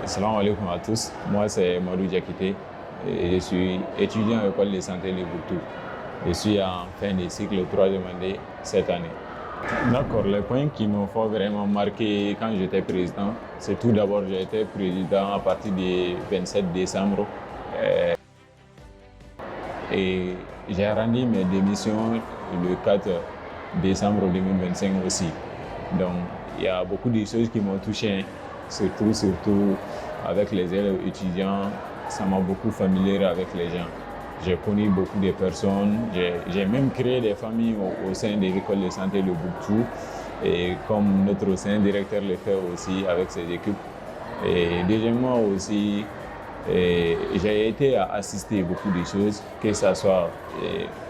Salam alaikum à tous. Moi, c'est Madou Diakité et je suis étudiant à l'école de santé de Boutou. Je suis en fin de cycle 3e année cette année. D'accord, les points qui m'ont fort vraiment marqué quand j'étais président, c'est tout d'abord, j'ai été président à partir du 27 décembre et j'ai rendu mes démissions le 4 décembre 2025 aussi. Donc, il y a beaucoup de choses qui m'ont touché, surtout avec les élèves étudiants. Ça m'a beaucoup familiarisé avec les gens. J'ai connu beaucoup de personnes. J'ai même créé des familles au sein de l'école de santé de Boutou. Et comme notre ancien directeur le fait aussi avec ses équipes. Et deuxièmement aussi, j'ai été à assister beaucoup de choses, que ce soit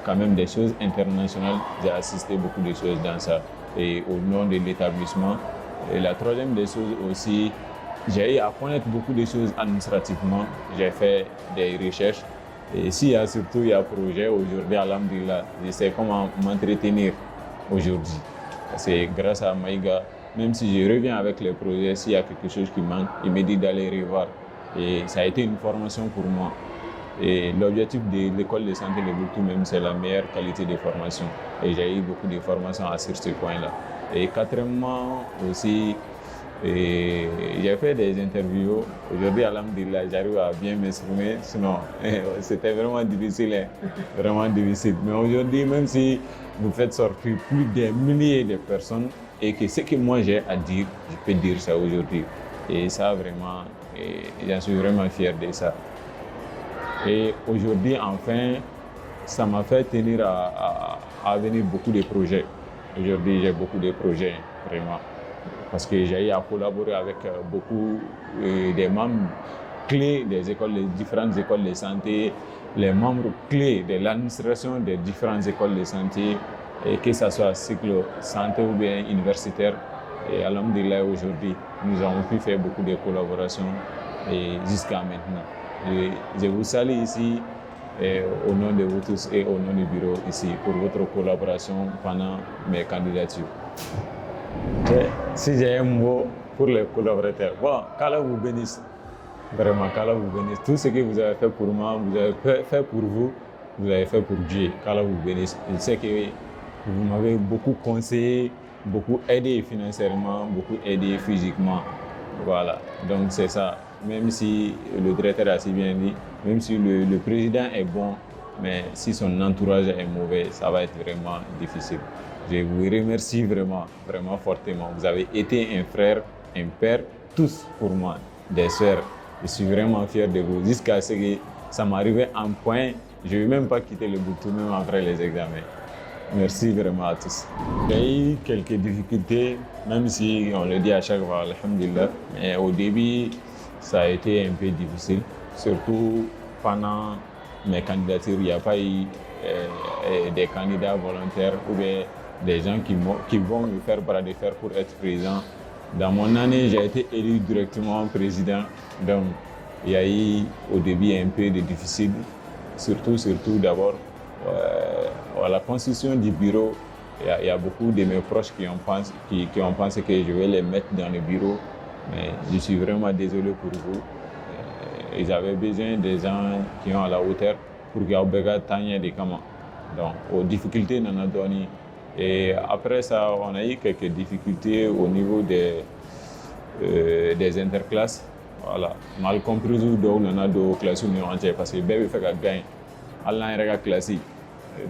quand même des choses internationales. J'ai assisté beaucoup de choses dans ça. Et au nom de l'établissement. Et la troisième des choses aussi, j'ai eu à connaître beaucoup de choses administrativement. J'ai fait des recherches. Et s'il y a surtout un projet aujourd'hui, alhamdulillah, je sais comment m'entretenir aujourd'hui. C'est grâce à Maïga, même si je reviens avec les projets, s'il y a quelque chose qui manque, il me dit d'aller revoir. Et ça a été une formation pour moi. Et l'objectif de l'école de santé de Boutou même, c'est la meilleure qualité de formation. Et j'ai eu beaucoup de formations sur ce point-là. Et quatrièmement aussi, j'ai fait des interviews. Aujourd'hui, alhamdulillah, j'arrive à bien m'exprimer. Sinon, c'était vraiment difficile, vraiment difficile. Mais aujourd'hui, même si vous faites sortir plus de milliers de personnes et que ce que moi j'ai à dire, je peux dire ça aujourd'hui. Et ça, vraiment, j'en suis vraiment fier de ça. Et aujourd'hui, enfin, ça m'a fait tenir à venir beaucoup de projets. Aujourd'hui, j'ai beaucoup de projets, vraiment. Parce que j'ai eu à collaborer avec beaucoup des membres clés des écoles, des différentes écoles de santé, les membres clés de l'administration des différentes écoles de santé, et que ce soit cycle santé ou bien universitaire. Et alhamdulillah, aujourd'hui, nous avons pu faire beaucoup de collaborations jusqu'à maintenant. Et je vous salue ici au nom de vous tous et au nom du bureau ici pour votre collaboration pendant mes candidatures. Si j'ai un mot pour les collaborateurs, bon, qu'Allah vous bénisse. Vraiment, qu'Allah vous bénisse. Tout ce que vous avez fait pour moi, vous avez fait pour vous, vous avez fait pour Dieu. Qu'Allah vous bénisse. Je sais que vous m'avez beaucoup conseillé, beaucoup aidé financièrement, beaucoup aidé physiquement. Voilà, donc c'est ça. Même si le directeur a si bien dit, même si le président est bon, mais si son entourage est mauvais, ça va être vraiment difficile. Je vous remercie vraiment, vraiment fortement. Vous avez été un frère, un père, tous pour moi, des sœurs. Je suis vraiment fier de vous. Jusqu'à ce que ça m'arrivait en point, je ne vais même pas quitter le Boutou, même après les examens. Merci vraiment à tous. J'ai eu quelques difficultés, même si on le dit à chaque fois, alhamdulillah. Mais au début, ça a été un peu difficile. Surtout pendant mes candidatures, il n'y a pas eu des candidats volontaires ou bien des gens qui vont me faire bras de fer pour être président. Dans mon année, j'ai été élu directement président. Donc, il y a eu au début un peu de difficile. Surtout d'abord, à la construction du bureau, il y a beaucoup de mes proches qui ont pensé que je vais les mettre dans le bureau. Mais je suis vraiment désolé pour vous. Ils avaient besoin des gens qui ont à la hauteur pour qu'ils aient tagné des camans. Donc, aux difficultés, on a donné. Et après ça, on a eu quelques difficultés au niveau des interclasses. Voilà. Mal compris, on a deux classes entières parce que bébé fait gagner. Allah est classé.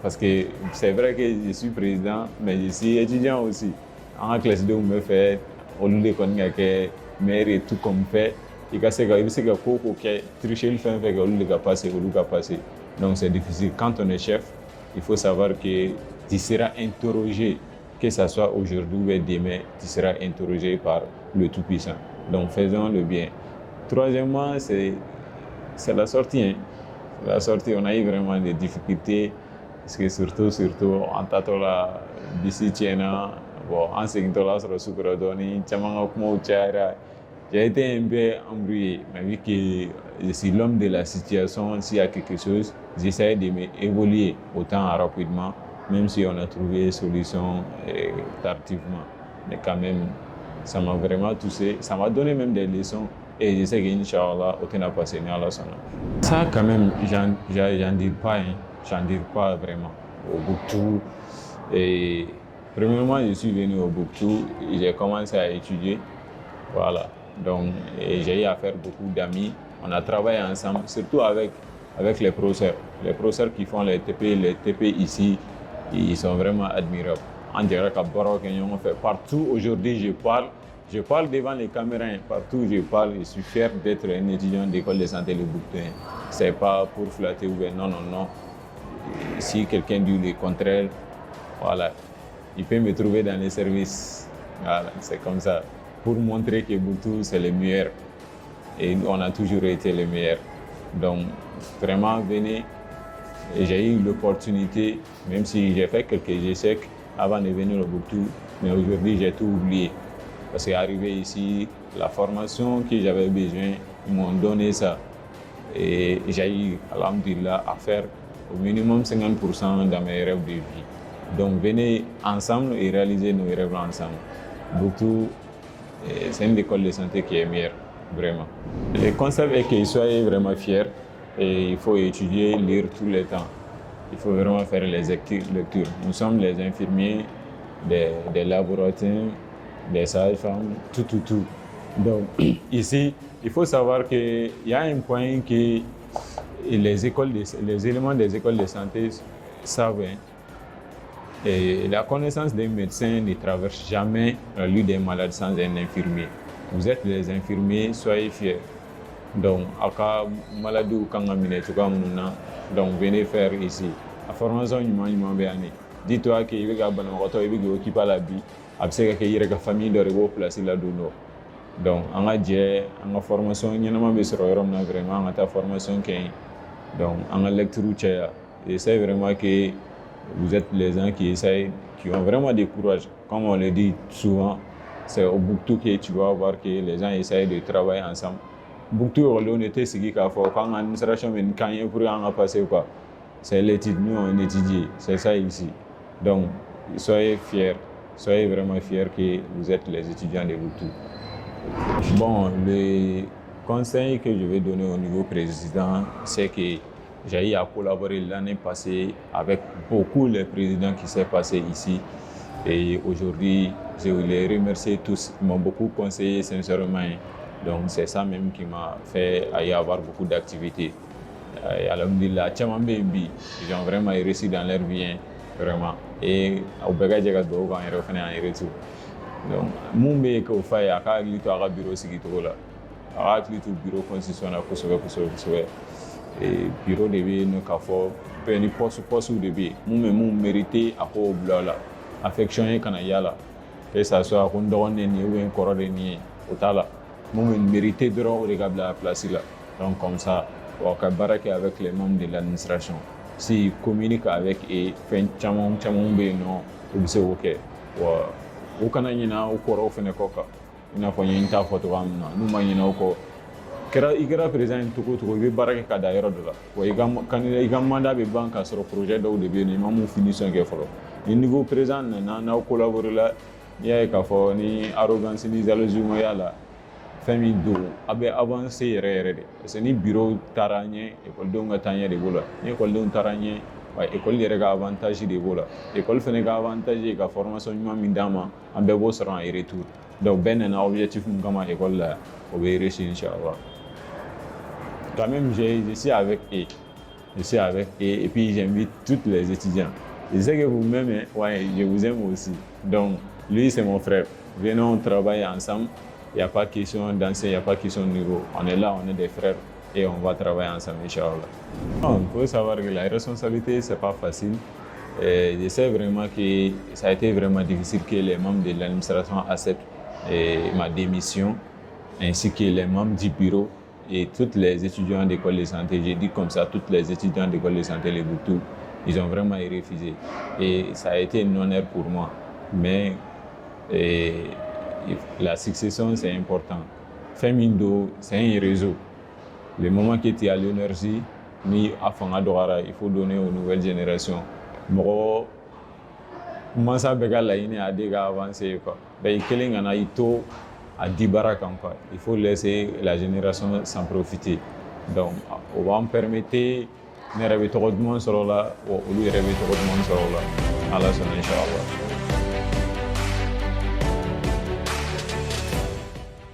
Parce que c'est vrai que je suis président, mais je suis étudiant aussi. En classe 2, on me fait, au lieu de connaître que maire et tout comme fait, il sait que Coco qui a triché le fait que lui a passé. Donc c'est difficile. Quand on est chef, il faut savoir que tu seras interrogé, que ce soit aujourd'hui ou demain, tu seras interrogé par le Tout-Puissant. Donc faisons le bien. Troisièmement, c'est la sortie. Hein. La sortie, on a eu vraiment des difficultés. Parce que surtout, en tatola, d'ici, bon, en seguintola, sur le sucradoni, j'ai été un peu embrouillé, mais vu que je suis l'homme de la situation, s'il y a quelque chose, j'essaie de m'évoluer autant rapidement, même si on a trouvé une solution tardivement. Mais quand même, ça m'a vraiment touché. Ça m'a donné même des leçons et je sais qu'Inch'Allah, aucun n'a passé ni Allah son nom. Ça, quand même, j'en dis pas, hein. J'en dis pas vraiment. Au Bouktou, et premièrement, je suis venu au Bouktou, j'ai commencé à étudier, voilà. Donc, j'ai eu à faire beaucoup d'amis. On a travaillé ensemble, surtout avec les professeurs. Les professeurs qui font les TP ici, ils sont vraiment admirables. On dirait qu'à Boro, fait partout aujourd'hui, je parle devant les caméras, partout où je parle, je suis fier d'être un étudiant d'école de santé Le Bouktou. C'est pas pour flatter ou bien non. Si quelqu'un dit le contraire, voilà, il peut me trouver dans les services. Voilà, c'est comme ça. Pour montrer que Bouktou, c'est le meilleur. Et on a toujours été les meilleurs. Donc, vraiment, venez. Et j'ai eu l'opportunité, même si j'ai fait quelques échecs avant de venir au Bouktou, mais aujourd'hui, j'ai tout oublié. Parce qu'arrivé ici, la formation que j'avais besoin, ils m'ont donné ça. Et j'ai eu, alhamdulillah, à faire au minimum 50% dans mes rêves de vie. Donc, venez ensemble et réaliser nos rêves ensemble. Bouktou, c'est une école de santé qui est meilleure. Vraiment. Le concept est qu'ils soient vraiment fiers et il faut étudier, lire tout le temps. Il faut vraiment faire les lectures. Nous sommes les infirmiers, des laboratoires, des sages-femmes, tout. Donc ici, il faut savoir qu'il y a un point que les éléments des écoles de santé savent. Et la connaissance des médecins ne traverse jamais la lutte des malades sans un infirmier. Vous êtes les infirmiers, soyez fiers. Donc, à cas maladie ou quand donc venez faire ici. La formation dis-toi que il y a des occupé la vie. Après que il y a des familles de placer là-dedans. Donc, on a dit, en formation, il y a vraiment en formation qui donc en lecture et c'est vraiment que vous êtes les gens qui essayent, qui ont vraiment du courage. Comme on le dit souvent, c'est au Bouktou que tu vas voir que les gens essayent de travailler ensemble. Bouktou, on était ici quand l'administration vient quand il pour en passer quoi. C'est l'étude, nous on étudie, c'est ça ici. Donc, soyez fiers, soyez vraiment fiers que vous êtes les étudiants de Bouktou. Bon, le conseil que je vais donner au nouveau président, c'est que j'ai eu à collaborer l'année passée avec beaucoup les présidents qui s'est passé ici. Et aujourd'hui, je veux les remercier tous. Ils m'ont beaucoup conseillé sincèrement. Donc c'est ça même qui m'a fait y avoir beaucoup d'activités. Alhamdulillah, ils ont vraiment réussi dans leur vie, vraiment. Et au Bégajaga Dogo, on est revenu en retour. Donc, mon bé ko fay aka lito aka bureau sigi to la aka lito bureau constitutionnel ko sobe et bureau de be no ka fo pe ni poste de be mon mérité ako blala affection kana yala que ça soit ko ndon ne ni ou encore de ni otala mon mérité de regabla place là. Donc comme ça on ka baraka avec les membres de l'administration si communique avec et fait chamon be no ou se OK o kana ɲina o kɔrɔw fɛnɛ kɔ kan i n'a fɔ n ye n ta fɔ cogoya min na n'u ma ɲina o kɔ i kɛra président ye cogo o cogo i bɛ baara kɛ ka da yɔrɔ dɔ la wa i ka mandat bɛ ban k'a sɔrɔ projet dɔw de bɛ yen i ma mun finition kɛ fɔlɔ ni nouveau président nana n'aw collaboré la n'i y'a ye k'a fɔ ni arrogance ni jalousie ma y'a la fɛn min don a bɛ avancer yɛrɛ de parce que ni bureau taara ɲɛ ekɔlidenw ka taaɲɛ de b'o la ni ekɔlidenw taara ɲɛ école yɛrɛ ka avantage de b'o la école fɛnɛ ka avantage ka formation ɲuman min d'an ma an bɛɛ b'o sɔrɔ en retour donc bɛɛ nana objectif min kama école la o bɛ réussir inchallah quand même je suis avec eux et puis j'invite tous les étudiants je sais que vous m'aimez ouais je vous aime aussi donc lui c'est mon frère venons travailler ensemble il n'y a pas question d'ancien il n'y a pas question de niveau on est là on est des frères et on va travailler ensemble, Inch'Allah. Il faut savoir que la responsabilité, c'est pas facile. Et je sais vraiment que ça a été vraiment difficile que les membres de l'administration acceptent ma démission, ainsi que les membres du bureau et tous les étudiants d'école de santé. J'ai dit comme ça, tous les étudiants d'école de santé, les Bouktou, ils ont vraiment refusé. Et ça a été un honneur pour moi. Mais la succession, c'est important. Femindo, c'est un réseau. Le moment que tu es à l'énergie, il faut donner aux nouvelles générations. Moi, je suis avancer. à 10 baraques encore. Il faut laisser la génération s'en profiter. Donc, on va en permettre ne rêve tɔgɔ duman sɔrɔ la wa olu yɛrɛ bɛ tɔgɔ duman sɔrɔ la ala sɔnna inchallah